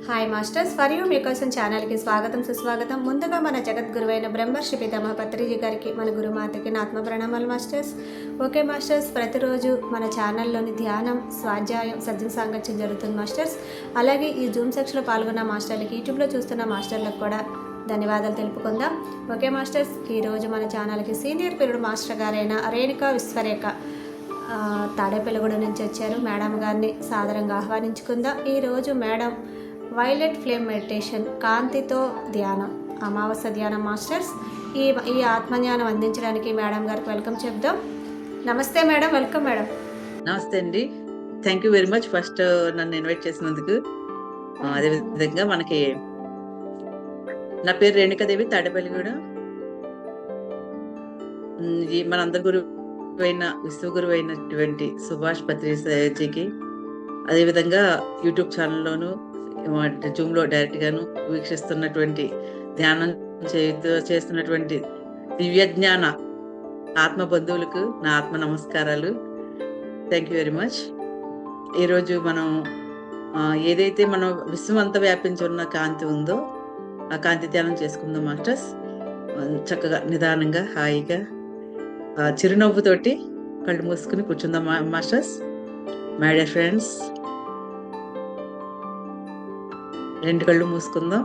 Hi masters, for you మీకోసం ఛానల్కి స్వాగతం సుస్వాగతం. ముందుగా మన జగద్గురువైన బ్రహ్మర్షి పితామహ పత్రిజీ గారికి, మన గురుమాతకి నా ఆత్మ ప్రణామాలు మాస్టర్స్. ఓకే మాస్టర్స్, ప్రతిరోజు మన ఛానల్లోని ధ్యానం, స్వాధ్యాయం, సజ్జన సాంగత్యం జరుగుతుంది మాస్టర్స్. అలాగే ఈ జూమ్ సెక్షన్లో పాల్గొన్న మాస్టర్లకి, యూట్యూబ్లో చూస్తున్న మాస్టర్లకు కూడా ధన్యవాదాలు తెలుపుకుందాం. ఓకే మాస్టర్స్, ఈరోజు మన ఛానల్కి సీనియర్ పీరియడ్ మాస్టర్ గారైన రేణుకా విశ్వరేఖ తాడేపల్లిగూడ నుంచి వచ్చారు. మేడం గారిని సాదరంగా ఆహ్వానించుకుందాం. ఈరోజు మేడం వైలెట్ ఫ్లేమ్ మెడిటేషన్, కాంతితో ధ్యానం, అమావాస్య ధ్యానం మాస్టర్స్. ఈ ఆత్మజ్ఞానం అందించడానికి మేడం గారికి వెల్కమ్ చెప్దాం. నమస్తే మేడం, వెల్కమ్ మేడం. నమస్తే అండి, thank you very much first నన్ను ఇన్వైట్ చేసినందుకు. అదేవిధంగా మనకి నా పేరు రేణుకాదేవి, తాడేపల్లిగూడ. మనందరి గురువు అయిన విశ్వగురువు అయినటువంటి సుభాష్ పత్రిజీకి, అదేవిధంగా యూట్యూబ్ ఛానల్లోను జూమ్లో డైరెక్ట్ గాను వీక్షిస్తున్నటువంటి, ధ్యానం చేస్తున్నటువంటి దివ్య జ్ఞాన ఆత్మ బంధువులకు నా ఆత్మ నమస్కారాలు. Thank you very much. ఈరోజు మనం ఏదైతే మనం విశ్వం అంతా వ్యాపించి ఉన్న కాంతి ఉందో ఆ కాంతి ధ్యానం చేసుకుందాం మాస్టర్స్. చక్కగా నిదానంగా హాయిగా చిరునవ్వుతోటి కళ్ళు మూసుకుని కూర్చుందాం మాస్టర్స్. మై డియర్ ఫ్రెండ్స్, రెండు కళ్ళు మూసుకుందాం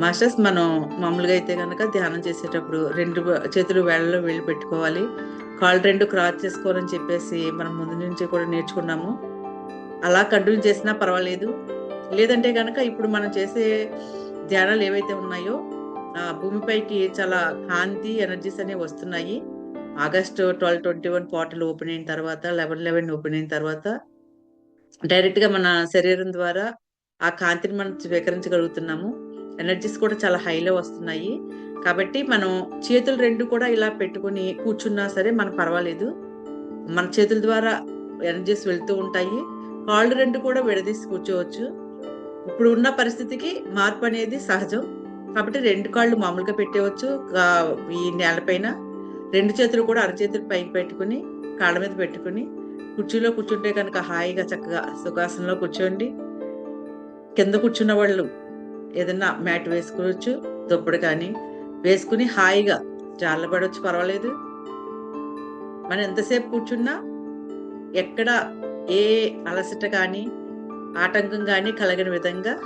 మాస్టర్స్. మనం మామూలుగా అయితే కనుక ధ్యానం చేసేటప్పుడు రెండు చేతులు వేళ్ళలో వేళ్ళు పెట్టుకోవాలి, కాళ్ళు రెండు క్రాస్ చేసుకోవాలని చెప్పేసి మనం ముందు నుంచి కూడా నేర్చుకున్నాము. అలా కంటిన్యూ చేసినా పర్వాలేదు. లేదంటే కనుక ఇప్పుడు మనం చేసే ధ్యానాలు ఏవైతే ఉన్నాయో భూమిపైకి చాలా కాంతి ఎనర్జీస్ అనేవి వస్తున్నాయి. ఆగస్టు 12-21 పోర్టల్ ఓపెన్ అయిన తర్వాత, 11-11 ఓపెన్ అయిన తర్వాత డైరెక్ట్గా మన శరీరం ద్వారా ఆ కాంతిని మనం స్వీకరించగలుగుతున్నాము. ఎనర్జీస్ కూడా చాలా హైలో వస్తున్నాయి. కాబట్టి మనం చేతులు రెండు కూడా ఇలా పెట్టుకుని కూర్చున్నా సరే మనకు పర్వాలేదు. మన చేతుల ద్వారా ఎనర్జీస్ వెళ్తూ ఉంటాయి. కాళ్ళు రెండు కూడా విడదీసి కూర్చోవచ్చు. ఇప్పుడు ఉన్న పరిస్థితికి మార్పు అనేది సహజం. కాబట్టి రెండు కాళ్ళు మామూలుగా పెట్టేవచ్చు ఈ నేలపైన. రెండు చేతులు కూడా అరచేతులు పైకి పెట్టుకుని కాళ్ళ మీద పెట్టుకుని కుర్చీలో కూర్చుంటే కనుక హాయిగా చక్కగా సుఖాసనంలో కూర్చోండి. కింద కూర్చున్న వాళ్ళు ఏదన్నా మ్యాట్ వేసుకోవచ్చు, దుప్పటి కానీ వేసుకుని హాయిగా జాలబడవచ్చు, పర్వాలేదు. మనం ఎంతసేపు కూర్చున్నా ఎక్కడ ఏ అలసట కానీ ఆటంకం కానీ కలగని విధంగా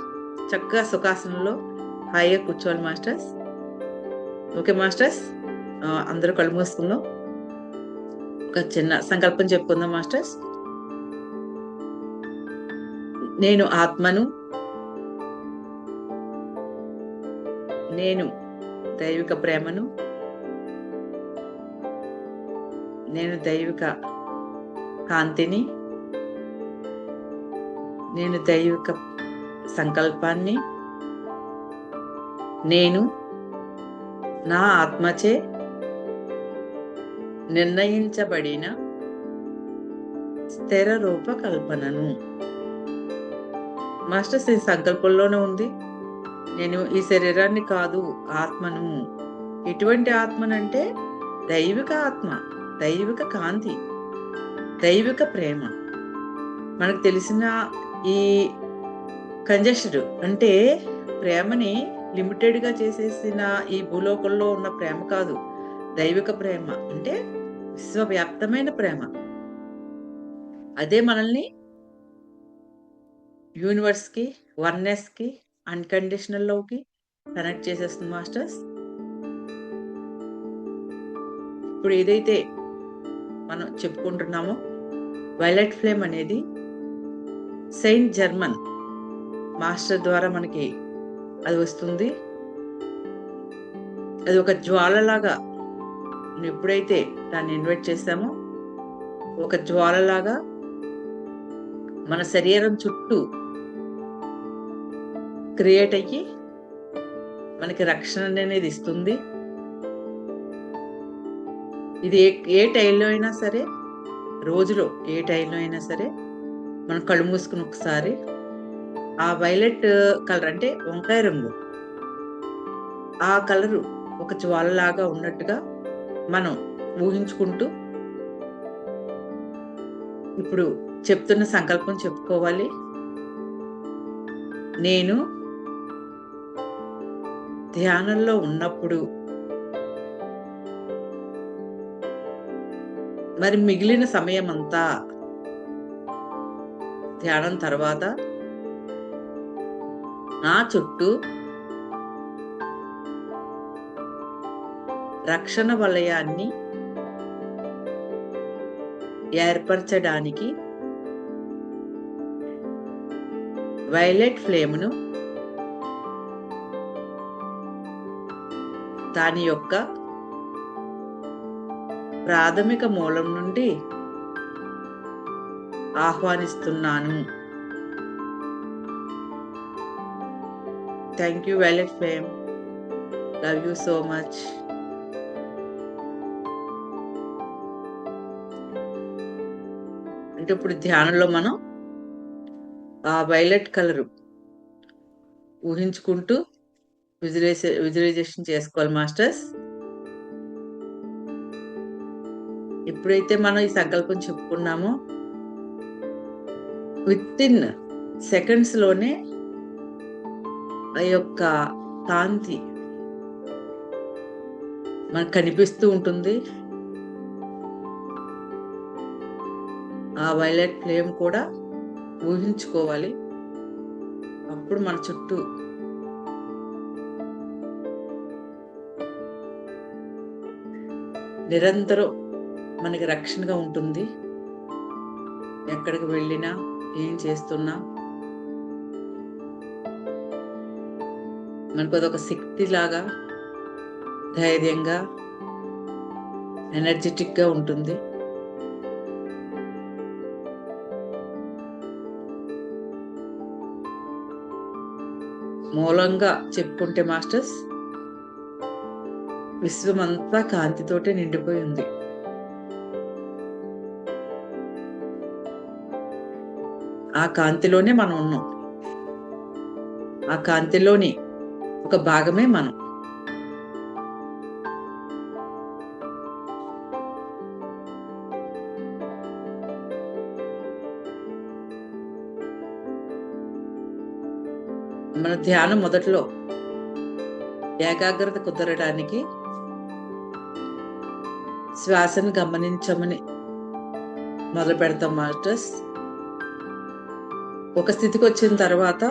చక్కగా సుఖాసనంలో హాయిగా కూర్చోవాలి మాస్టర్స్. ఓకే మాస్టర్స్, అందరూ కళ్ళు మూసుకుందాం. ఒక చిన్న సంకల్పం చెప్పుకుందాం మాస్టర్స్. నేను ఆత్మను, నేను దైవిక ప్రేమను, నేను దైవిక కాంతిని, నేను దైవిక సంకల్పాన్ని, నేను నా ఆత్మచే నిర్ణయించబడిన స్థిర రూపకల్పనను. మాస్టర్స్, ఈ సంకల్పంలోనే ఉంది. నేను ఈ శరీరాన్ని కాదు, ఆత్మను. ఎటువంటి ఆత్మనంటే దైవిక ఆత్మ, దైవిక కాంతి, దైవిక ప్రేమ. మనకు తెలిసిన ఈ కంజెస్టెడ్ అంటే ప్రేమని లిమిటెడ్గా చేసేసిన ఈ భూలోకంలో ఉన్న ప్రేమ కాదు. దైవిక ప్రేమ అంటే విశ్వవ్యాప్తమైన ప్రేమ. అదే మనల్ని యూనివర్స్కి, వన్నెస్కి, అన్కండిషనల్లోకి కనెక్ట్ చేసేస్తుంది మాస్టర్స్. ఇప్పుడు ఏదైతే మనం చెప్పుకుంటున్నామో వైలెట్ ఫ్లేమ్ అనేది సెయింట్ జర్మన్ మాస్టర్ ద్వారా మనకి అది వస్తుంది. అది ఒక జ్వాలలాగా ఎప్పుడైతే దాన్ని ఇన్వైట్ చేస్తామో ఒక జ్వాలలాగా మన శరీరం చుట్టూ క్రియేట్ అయ్యి మనకి రక్షణ అనేది ఇస్తుంది. ఇది ఏ టైంలో అయినా సరే, రోజులో ఏ టైంలో అయినా సరే మనం కళ్ళు మూసుకుని ఒకసారి ఆ వైలెట్ కలర్ అంటే వంకాయ రంగు, ఆ కలరు ఒక జ్వాలలాగా ఉన్నట్టుగా మనం ఊహించుకుంటూ ఇప్పుడు చెప్తున్న సంకల్పం చెప్పుకోవాలి. నేను ధ్యానంలో ఉన్నప్పుడు మరి మిగిలిన సమయం అంతా ధ్యానం తర్వాత నా చుట్టూ రక్షణ వలయాన్ని ఏర్పరచడానికి వైలెట్ ఫ్లేమ్ను దాని యొక్క ప్రాథమిక మూలం నుండి ఆహ్వానిస్తున్నాను. Thank you violet flame. Love you so much. అంటే ఇప్పుడు ధ్యానంలో మనం ఆ వైలెట్ కలర్ ఊహించుకుంటూ విజువలైజేషన్ చేసుకోవాలి మాస్టర్స్. ఎప్పుడైతే మనం ఈ సంకల్పం చెప్పుకున్నామో విత్ ఇన్ సెకండ్స్ లోనే ఆ యొక్క కాంతి మనకు కనిపిస్తూ ఉంటుంది. ఆ వైలెట్ ఫ్లేమ్ కూడా ఊహించుకోవాలి. అప్పుడు మన చుట్టూ నిరంతరం మనకి రక్షణగా ఉంటుంది. ఎక్కడికి వెళ్ళినా ఏం చేస్తున్నా మనకు అదొక శక్తి లాగా ధైర్యంగా ఎనర్జెటిక్ గా ఉంటుంది. మూలంగా చెప్పుకుంటే మాస్టర్స్, విశ్వమంతా కాంతితోటే నిండిపోయి ఉంది. ఆ కాంతిలోనే మనం ఉన్నాం. ఆ కాంతిలోని ఒక భాగమే మనం. మన ధ్యానం మొదట్లో ఏకాగ్రత కుదరడానికి శ్వాసను గమనించమని మొదలు పెడతాం మాస్టర్స్. ఒక స్థితికి వచ్చిన తర్వాత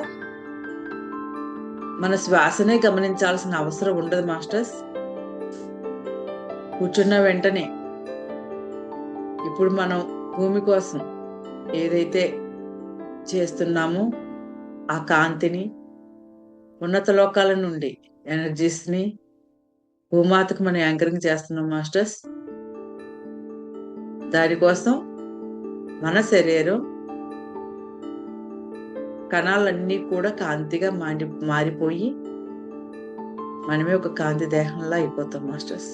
మన శ్వాసనే గమనించాల్సిన అవసరం ఉండదు మాస్టర్స్. కూర్చున్న వెంటనే ఇప్పుడు మనం భూమి కోసం ఏదైతే చేస్తున్నామో ఆ కాంతిని, ఉన్నత లోకాల నుండి ఎనర్జీస్ ని భూమాతకు మనం యాంకరింగ్ చేస్తున్నాం మాస్టర్స్. దానికోసం మన శరీరం కణాలన్నీ కూడా కాంతిగా మారిపోయి మనమే ఒక కాంతి దేహంలా అయిపోతాం మాస్టర్స్.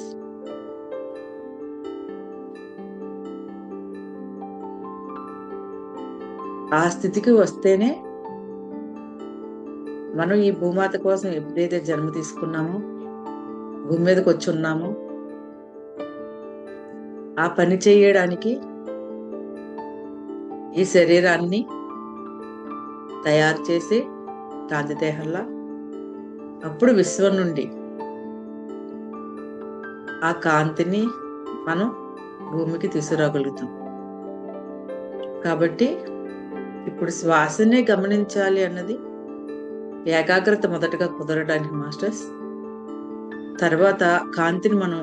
ఆ స్థితికి వస్తేనే మనం ఈ భూమాత కోసం ఎప్పుడైతే జన్మ తీసుకున్నామో, భూమి మీదకి వచ్చి ఉన్నామో, ఆ పని చేయడానికి ఈ శరీరాన్ని తయారు చేసి కాంతి దేహంలా అప్పుడు విశ్వం నుండి ఆ కాంతిని మనం భూమికి తీసుకురాగలుగుతాం. కాబట్టి ఇప్పుడు శ్వాసనే గమనించాలి అన్నది ఏకాగ్రత మొదటగా కుదరడానికి మాస్టర్స్. తర్వాత కాంతిని మనం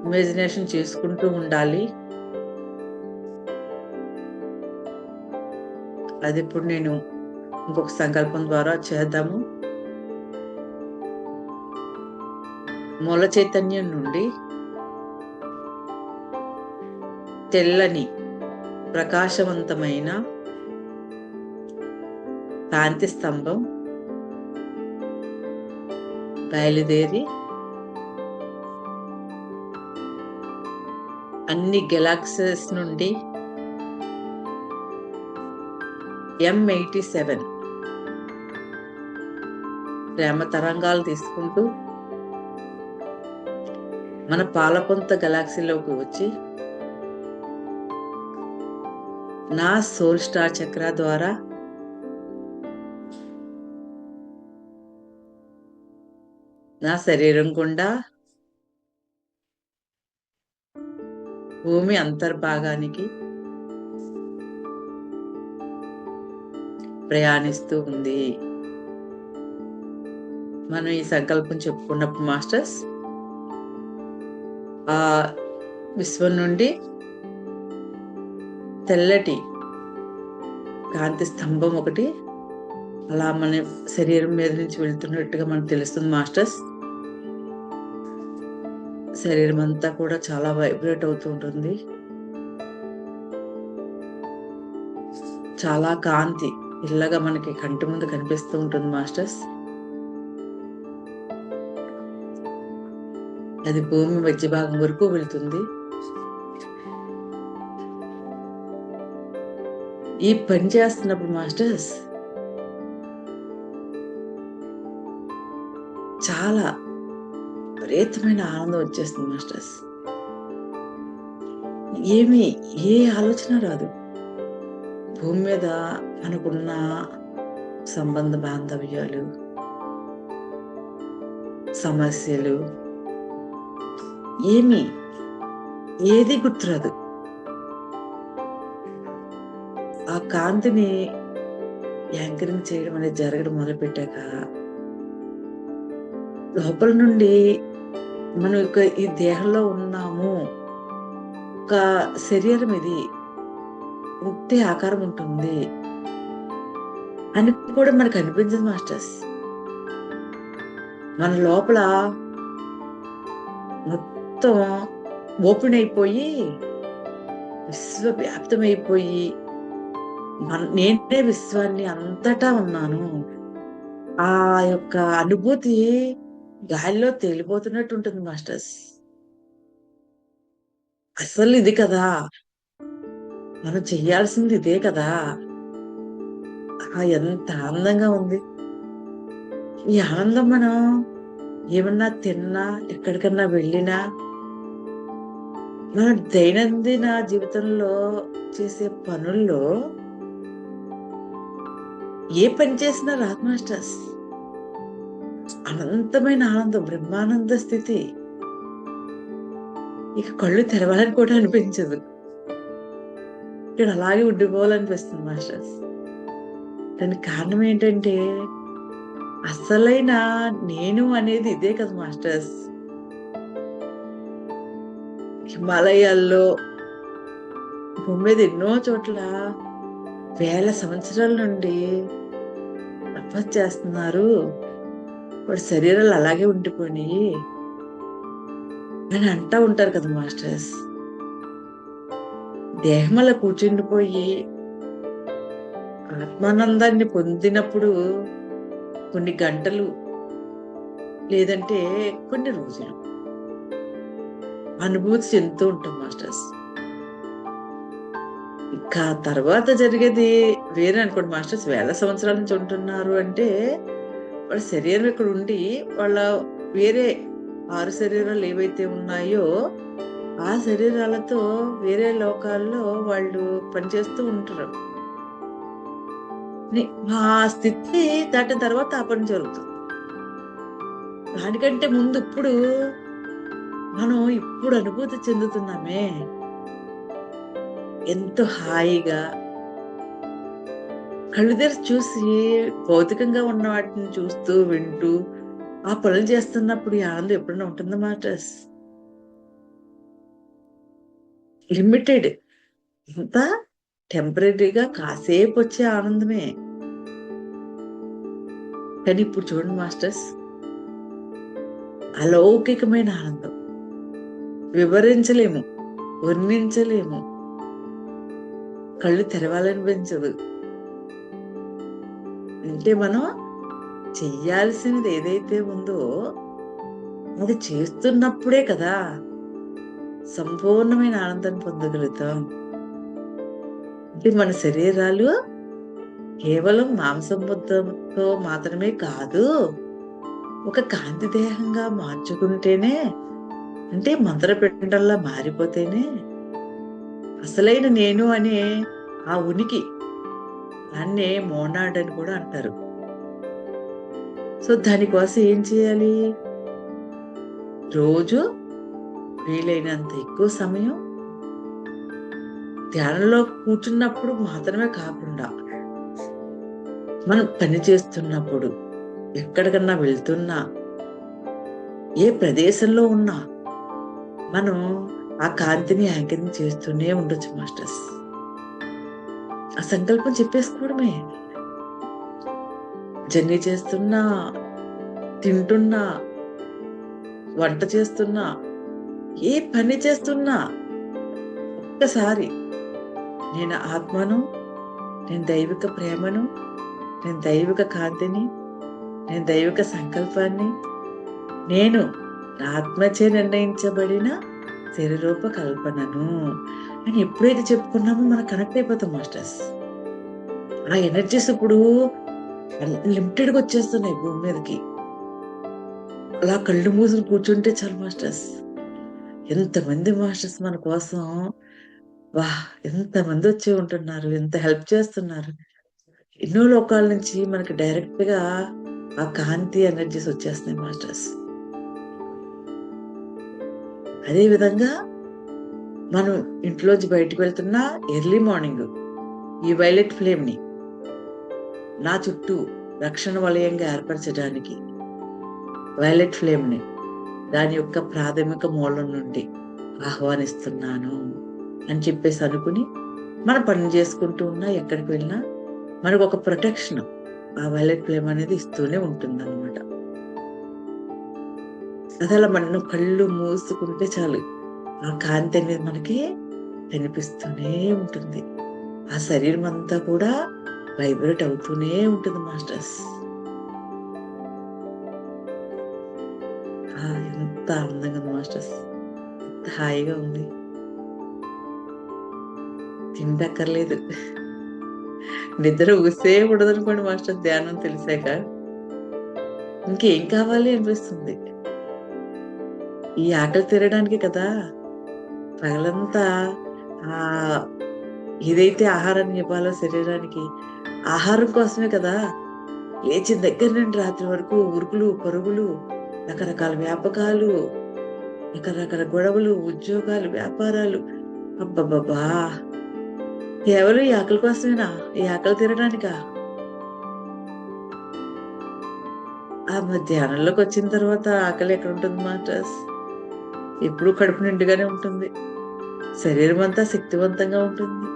ఇమాజినేషన్ చేసుకుంటూ ఉండాలి. అది ఇప్పుడు నేను ఇంకొక సంకల్పం ద్వారా చేద్దాము. మూల చైతన్యం నుండి తెల్లని ప్రకాశవంతమైన కాంతి స్తంభం బయలుదేరి అన్ని గెలాక్సీస్ నుండి M87 ప్రేమ తరంగాలు తీసుకుంటూ మన పాలపొంత గెలాక్సీలోకి వచ్చి నా సోల్ స్టార్ చక్ర ద్వారా నా శరీరం గుండా భూమి అంతర్భాగానికి ప్రయాణిస్తూ ఉంది. మనం ఈ సంకల్పం చెప్పుకున్నప్పుడు మాస్టర్స్, ఆ విశ్వం నుండి తెల్లటి కాంతి స్తంభం ఒకటి అలా మన శరీరం మీద నుంచి వెళ్తున్నట్టుగా మనకు తెలుస్తుంది మాస్టర్స్. శరీరం అంతా కూడా చాలా వైబ్రేట్ అవుతూ ఉంటుంది. చాలా కాంతి ఇల్లగా మనకి కంటి ముందు కనిపిస్తూ ఉంటుంది మాస్టర్స్. అది భూమి మధ్య భాగం వరకు వెళ్తుంది. ఈ పని చేస్తున్నప్పుడు మాస్టర్స్ చాలా విపరీతమైన ఆనందం వచ్చేస్తుంది మాస్టర్స్. ఏ ఆలోచన రాదు. భూమి మీద మనకున్న సంబంధ బాంధవ్యాలు, సమస్యలు ఏది గుర్తురాదు. ఆ కాంతిని యాంకరింగ్ చేయడం అనేది జరగడం మొదలుపెట్టాక లోపల నుండి మనం ఈ దేహంలో ఉన్నాము, ఒక శరీరం ఇది ఇంతే ఆకారం ఉంటుంది అని కూడా మనకు అనిపించదు మాస్టర్స్. మన లోపల మొత్తం ఓపెన్ అయిపోయి విశ్వవ్యాప్తమైపోయి నేనే విశ్వాన్ని అంతటా ఉన్నాను. ఆ యొక్క అనుభూతి గాలిలో తేలిపోతున్నట్టు ఉంటుంది మాస్టర్స్. అసలు ఇది కదా మనం చెయ్యాల్సింది, ఇదే కదా. ఎంత ఆనందంగా ఉంది. ఈ ఆనందం మనం ఏమన్నా తిన్నా, ఎక్కడికన్నా వెళ్ళినా, మన దైనందిన జీవితంలో చేసే పనుల్లో ఏ పని చేసినా రాదు మాస్టర్స్. అనంతమైన ఆనందం, బ్రహ్మానంద స్థితి. ఇక కళ్ళు తెరవాలని కూడా అనిపించదు. ఇక్కడ అలాగే ఉండిపోవాలనిపిస్తుంది మాస్టర్స్. దానికి కారణం ఏంటంటే అసలైన నేను అనేది ఇదే కదా మాస్టర్స్. హిమాలయాల్లో, భూమి మీద ఎన్నో చోట్ల వేల సంవత్సరాల నుండి తపస్సు చేస్తున్నారు, వాడి శరీరాలు అలాగే ఉండిపోయి అని అంటూ ఉంటారు కదా మాస్టర్స్. దేహం అలా కూర్చుండిపోయి ఆత్మానందాన్ని పొందినప్పుడు కొన్ని గంటలు లేదంటే కొన్ని రోజులు అనుభూతి చెందుతూ ఉంటాం మాస్టర్స్. ఇంకా తర్వాత జరిగేది వేరే అనుకోండి మాస్టర్స్. వేల సంవత్సరాల నుంచి ఉంటున్నారు అంటే వాళ్ళ శరీరం ఇక్కడ ఉండి వాళ్ళ వేరే 6 శరీరాలు ఏవైతే ఉన్నాయో ఆ శరీరాలతో వేరే లోకాల్లో వాళ్ళు పనిచేస్తూ ఉంటారు. ఆ స్థితి దాటిన తర్వాత ఆ పని జరుగుతుంది. దానికంటే ముందు మనం ఇప్పుడు అనుభూతి చెందుతున్నామే, ఎంతో హాయిగా కళ్ళు తెరిచి చూసి భౌతికంగా ఉన్న వాటిని చూస్తూ వింటూ ఆ పనులు చేస్తున్నప్పుడు ఈ ఆనందం ఎప్పుడైనా ఉంటుందా మాస్టర్స్? లిమిటెడ్, ఇంత టెంపరీగా కాసేపు వచ్చే ఆనందమే. కానీ ఇప్పుడు చూడండి మాస్టర్స్, అలౌకికమైన ఆనందం, వివరించలేము, వర్ణించలేము, కళ్ళు తెరవాలనిపించదు. అంటే మనం చెయ్యాల్సినది ఏదైతే ఉందో అది చేస్తున్నప్పుడే కదా సంపూర్ణమైన ఆనందాన్ని పొందగలుగుతాం. అంటే మన శరీరాలు కేవలం మాంసం ముద్దతో మాత్రమే కాదు, ఒక కాంతి దేహంగా మార్చుకుంటేనే, అంటే మంత్రపిండంలా మారిపోతేనే అసలైన నేను అనే ఆ ఉనికి, దాన్నే మోనాడ్ అని కూడా అంటారు. సో దానికోసం ఏం చేయాలి? రోజు వీలైనంత ఎక్కువ సమయం ధ్యానంలో కూర్చున్నప్పుడు మాత్రమే కాకుండా మనం పని చేస్తున్నప్పుడు, ఎక్కడికన్నా వెళ్తున్నా, ఏ ప్రదేశంలో ఉన్నా మనం ఆ కాంతిని యాంకరింగ్ చేస్తూనే ఉండొచ్చు మాస్టర్స్. ఆ సంకల్పం చెప్పేసుకోవడమే. జర్నీ చేస్తున్నా, తింటున్నా, వంట చేస్తున్నా, ఏ పని చేస్తున్నా ఒక్కసారి నేను ఆత్మను, నేను దైవిక ప్రేమను, నేను దైవిక కాంతిని, నేను దైవిక సంకల్పాన్ని, నేను నా ఆత్మచే నిర్ణయించబడిన శరీరూప కల్పనను అని ఎప్పుడైతే చెప్పుకున్నామో మనం కనెక్ట్ అయిపోతాం మాస్టర్స్. ఆ ఎనర్జీస్ ఇప్పుడు లిమిటెడ్గా వచ్చేస్తున్నాయి భూమి మీదకి. అలా కళ్ళు మూసుకుని కూర్చుంటే చాలు మాస్టర్స్. ఎంతమంది మాస్టర్స్ మన కోసం, వా, ఎంతమంది వచ్చి ఉంటున్నారు, ఎంత హెల్ప్ చేస్తున్నారు. ఎన్నో లోకాల నుంచి మనకి డైరెక్ట్ గా ఆ కాంతి ఎనర్జీస్ వచ్చేస్తున్నాయి మాస్టర్స్. అదే విధంగా మనం ఇంట్లోంచి బయటకు వెళ్తున్నా ఎర్లీ మార్నింగ్ ఈ వైలెట్ ఫ్లేమ్ ని నా చుట్టూ రక్షణ వలయంగా ఏర్పరచడానికి వైలెట్ ఫ్లేమ్ ని దాని యొక్క ప్రాథమిక మూలం నుండి ఆహ్వానిస్తున్నాను అని చెప్పేసి అనుకుని మనం పని చేసుకుంటూ ఉన్నా, ఎక్కడికి వెళ్ళినా మనకు ఒక ప్రొటెక్షన్ ఆ వైలెట్ ఫ్లేమ్ అనేది ఇస్తూనే ఉంటుంది అనమాట. అది అలా మనం కళ్ళు మూసుకుంటే చాలు ఆ కాంతి అనేది మనకి కనిపిస్తూనే ఉంటుంది. ఆ శరీరం అంతా కూడా వైబ్రేట్ అవుతూనే ఉంటుంది మాస్టర్స్. ఎంత ఆనందంగా ఉంది మాస్టర్స్, ఎంత హాయిగా ఉంది. తిండక్కర్లేదు, నిద్ర ఊసే ఉండదు అనుకోండి మాస్టర్. ధ్యానం తెలిసాక ఇంకేం కావాలి అనిపిస్తుంది. ఈ ఆకలి తీరడానికి కదా పగలంతా ఆ ఏదైతే ఆహారాన్ని ఇవ్వాలో శరీరానికి, ఆహారం కోసమే కదా లేచిన దగ్గర నుండి రాత్రి వరకు ఉరుకులు పరుగులు, రకరకాల వ్యాపకాలు, రకరకాల గొడవలు, ఉద్యోగాలు, వ్యాపారాలు. అబ్బబ్బబ్బా, కేవలం ఈ ఆకలి కోసమేనా? ఈ ఆకలి తీరడానికా? ఆ మధ్యాహ్నంలోకి వచ్చిన తర్వాత ఆకలి ఎక్కడ ఉంటుంది మాస్టర్స్? ఎప్పుడు కడుపు నిండుగానే ఉంటుంది, శరీరం అంతా శక్తివంతంగా ఉంటుంది.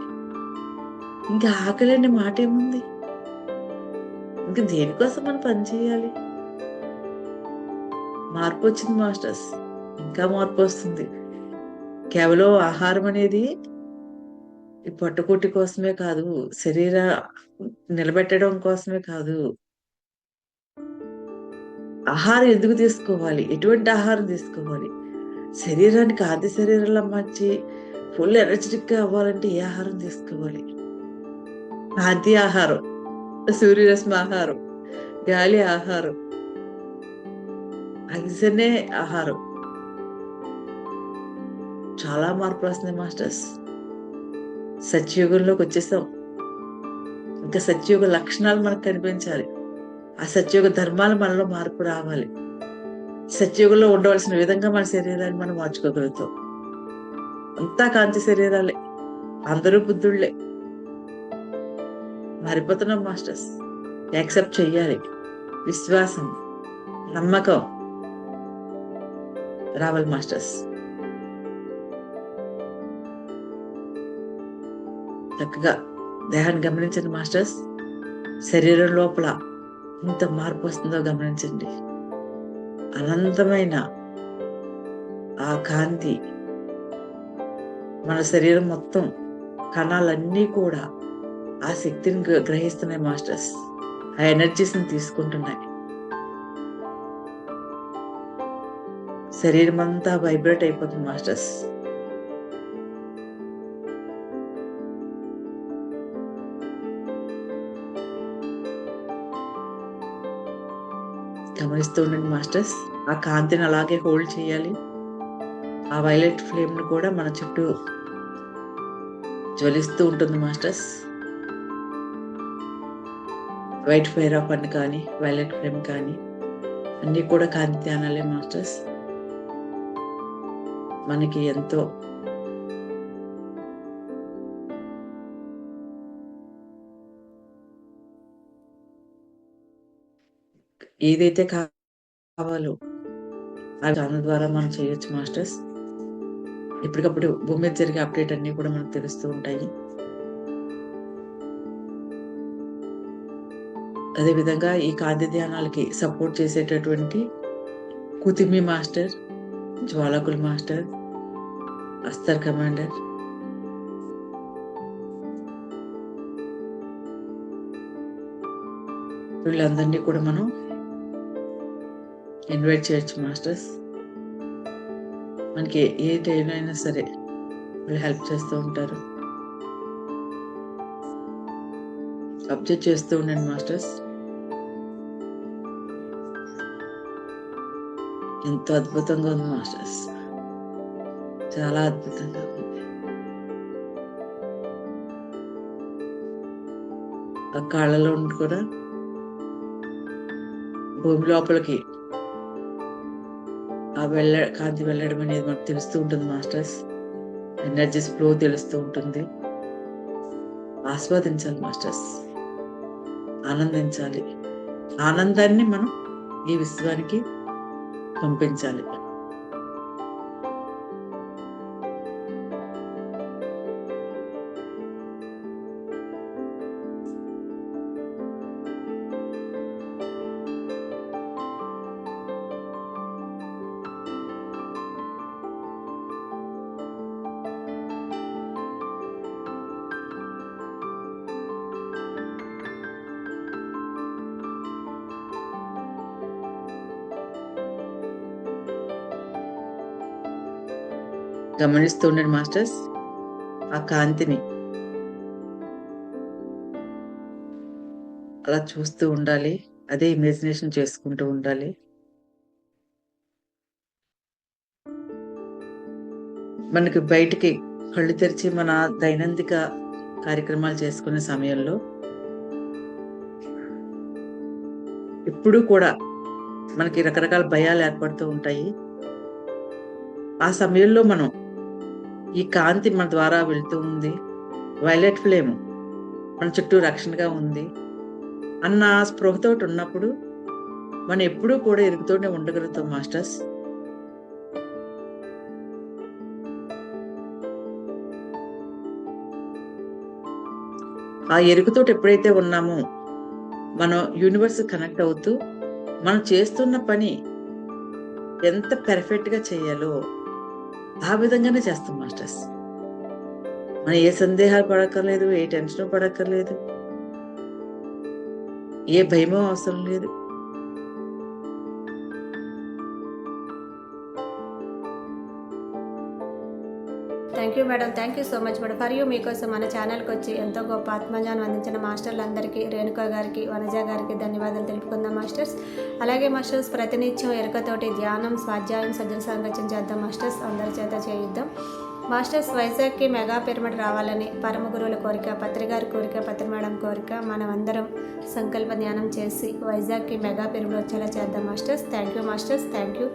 ఇంకా ఆకలి అనే మాట ఏముంది? ఇంకా దేనికోసం మనం పని చేయాలి? మార్పు వచ్చింది మాస్టర్స్, ఇంకా మార్పు వస్తుంది. కేవలం ఆహారం అనేది ఈ పొట్టకూటి కోసమే కాదు, శరీర నిలబెట్టడం కోసమే కాదు. ఆహారం ఎందుకు తీసుకోవాలి, ఎటువంటి ఆహారం తీసుకోవాలి, శరీరానికి ఆది శరీరంలో మంచి ఫుల్ ఎనర్జెటిక్ గా అవ్వాలంటే ఏ ఆహారం తీసుకోవాలి? కాంతి ఆహారం, సూర్యరశ్మి ఆహారం, గాలి ఆహారం, ఆక్సిజనే ఆహారం. చాలా మార్పులు వస్తున్నాయి మాస్టర్స్. సత్యయుగంలోకి వచ్చేసాం. ఇంకా సత్యయుగ లక్షణాలు మనకు కనిపించాలి. ఆ సత్యయుగ ధర్మాలు మనలో మార్పు రావాలి. సత్యయుగంలో ఉండవలసిన విధంగా మన శరీరాన్ని మనం మార్చుకోగలుగుతాం. అంతా కాంతి శరీరాలే, అందరూ బుద్ధుళ్లే. మారిపోతున్నాం మాస్టర్స్. యాక్సెప్ట్ చెయ్యాలి. విశ్వాసం, నమ్మకం రావాలి మాస్టర్స్. చక్కగా దేహాన్ని గమనించండి మాస్టర్స్. శరీరం లోపల ఎంత మార్పు వస్తుందో గమనించండి. అనంతమైన ఆ కాంతి మన శరీరం మొత్తం, కణాలన్నీ కూడా ఆ శక్తిని గ్రహిస్తున్నాయి మాస్టర్స్. ఆ ఎనర్జీస్ ని తీసుకుంటున్నాయి. శరీరం అంతా వైబ్రేట్ అయిపోతుంది మాస్టర్స్. గమనిస్తూ ఉండండి మాస్టర్స్. ఆ కాంతిని అలాగే హోల్డ్ చేయాలి. ఆ వైలెట్ ఫ్లేమ్ ను కూడా మన చుట్టూ జ్వలిస్తూ ఉంటుంది మాస్టర్స్. వైట్ ఫైర్ అప్ అని కానీ, వైలెట్ ఫ్లేమ్ కానీ, అన్ని కూడా కాంతి ధ్యానాలే మాస్టర్స్. మనకి ఎంతో ఏదైతే కావాలో ఆ ఛానల్ ద్వారా మనం చేయొచ్చు మాస్టర్స్. ఎప్పటికప్పుడు భూమి మీద జరిగే అప్డేట్ అన్ని కూడా మనకు తెలుస్తూ ఉంటాయి. అదేవిధంగా ఈ కాంతి ధ్యానాలకి సపోర్ట్ చేసేటటువంటి కుతిమి మాస్టర్, జ్వాలకుల్ మాస్టర్, అస్తర్ కమాండర్, వీళ్ళందరినీ కూడా మనం ఇన్వైట్ చేయొచ్చు మాస్టర్స్. మనకి ఏ టైంలో అయినా సరే వాళ్ళు హెల్ప్ చేస్తూ ఉంటారు. అబ్జర్వ్ చేస్తూ ఉండండి మాస్టర్స్. ఎంతో అద్భుతంగా ఉంది మాస్టర్స్, చాలా అద్భుతంగా ఉంది. ఆ కాళ్ళలో ఉండి కూడా భూమి లోపలికి ఆ కాంతి వెళ్ళడం అనేది మనకు తెలుస్తూ ఉంటుంది మాస్టర్స్. ఎనర్జీస్ ఫ్లో తెలుస్తూ ఉంటుంది. ఆస్వాదించాలి మాస్టర్స్, ఆనందించాలి. ఆనందాన్ని మనం ఈ విశ్వానికి పంపించాలి. గమనిస్తూ ఉండండి మాస్టర్స్ ఆ కాంతిని. అలా చూస్తూ ఉండాలి, అదే ఇమాజినేషన్ చేసుకుంటూ ఉండాలి. మనకి బయటికి కళ్ళు తెరిచి మన దైనందిక కార్యక్రమాలు చేసుకునే సమయంలో ఎప్పుడూ కూడా మనకి రకరకాల భయాలు ఏర్పడుతూ ఉంటాయి. ఆ సమయంలో మనం ఈ కాంతి మన ద్వారా వెళ్తూ ఉంది, వైలెట్ ఫ్లేమ్ మన చుట్టూ రక్షణగా ఉంది అన్న స్పృహతో ఉన్నప్పుడు మనం ఎప్పుడూ కూడా ఎరుగుతూనే ఉండగలుగుతాం మాస్టర్స్. ఆ ఎరుగుతో ఎప్పుడైతే ఉన్నామో మనం యూనివర్స్ కనెక్ట్ అవుతూ మనం చేస్తున్న పని ఎంత పెర్ఫెక్ట్గా చేయాలో ఆ విధంగానే చేస్తాం మాస్టర్స్. మనం ఏ సందేహాలు పడక్కర్లేదు, ఏ టెన్షన్ పడక్కర్లేదు, ఏ భయమో అవసరం లేదు. Thank you madam, thank you so much madam. For you మీకోసం మన ఛానల్కి వచ్చి ఎంతో గొప్ప ఆత్మజ్ఞానం అందించిన మాస్టర్లందరికీ, రేణుకా గారికి, వనజ గారికి ధన్యవాదాలు తెలుపుకుందాం మాస్టర్స్. అలాగే మాస్టర్స్ ప్రతినిత్యం ఎరుకతోటి ధ్యానం, స్వాధ్యాయం, సజ్జన సంగత్యం చేద్దాం మాస్టర్స్. అందరి చేత చేయిద్దాం మాస్టర్స్. వైజాగ్కి మెగా పిరమిడ్ రావాలని పరమ గురువుల కోరిక, పత్రిగారి కోరిక, పత్రి మేడం కోరిక. మనం అందరం సంకల్ప ధ్యానం చేసి వైజాగ్కి మెగా పిరమిడ్ వచ్చేలా చేద్దాం masters. Thank you masters, thank you.